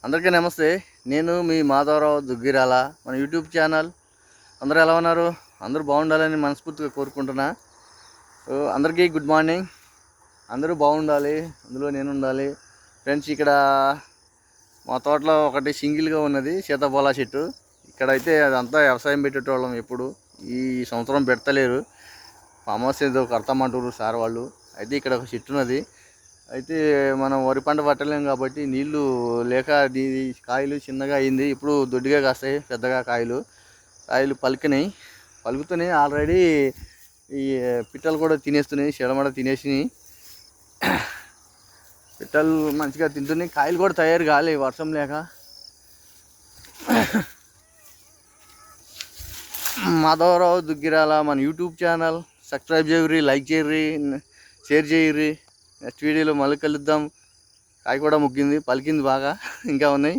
అందరికీ నమస్తే. నేను మీ మాధవరావు దుగ్గిరాల. మన యూట్యూబ్ ఛానల్. అందరూ ఎలా ఉన్నారు? అందరూ బాగుండాలని మనస్ఫూర్తిగా కోరుకుంటున్నా. అందరికీ గుడ్ మార్నింగ్. అందరూ బాగుండాలి, అందులో నేను ఉండాలి. ఫ్రెండ్స్, ఇక్కడ మా తోటలో ఒకటి సింగిల్గా ఉన్నది సీతాఫల చెట్టు. ఇక్కడైతే అదంతా వ్యవసాయం పెట్టేటోళ్ళం. ఎప్పుడు ఈ సంవత్సరం పెడతలేరు, అమావాస్య ఏదో కడతామంటారు సార్ వాళ్ళు. అయితే ఇక్కడ ఒక చెట్టు ఉన్నది. అయితే మనం వరి పంట పట్టలేం కాబట్టి నీళ్లు లేక కాయలు చిన్నగా అయింది. ఇప్పుడు దొడ్డిగా కాస్తాయి, పెద్దగా కాయలు పలుకుతున్నాయి ఆల్రెడీ. ఈ పిట్టలు కూడా తినేస్తున్నాయి, చెడమడ తినేసి పిట్టలు మంచిగా తింటున్నాయి. కాయలు కూడా తయారు కాలే వర్షం లేక. మాధవరావు దుగ్గిరాల మన యూట్యూబ్ ఛానల్ సబ్స్క్రైబ్ చేయర్రి, లైక్ చేయర్రి, షేర్ చేయర్రి. నెక్స్ట్ వీడియోలో మళ్ళీ కలుద్దాం. కాయ కూడా ముగ్గింది, పలికింది బాగా, ఇంకా ఉన్నాయి.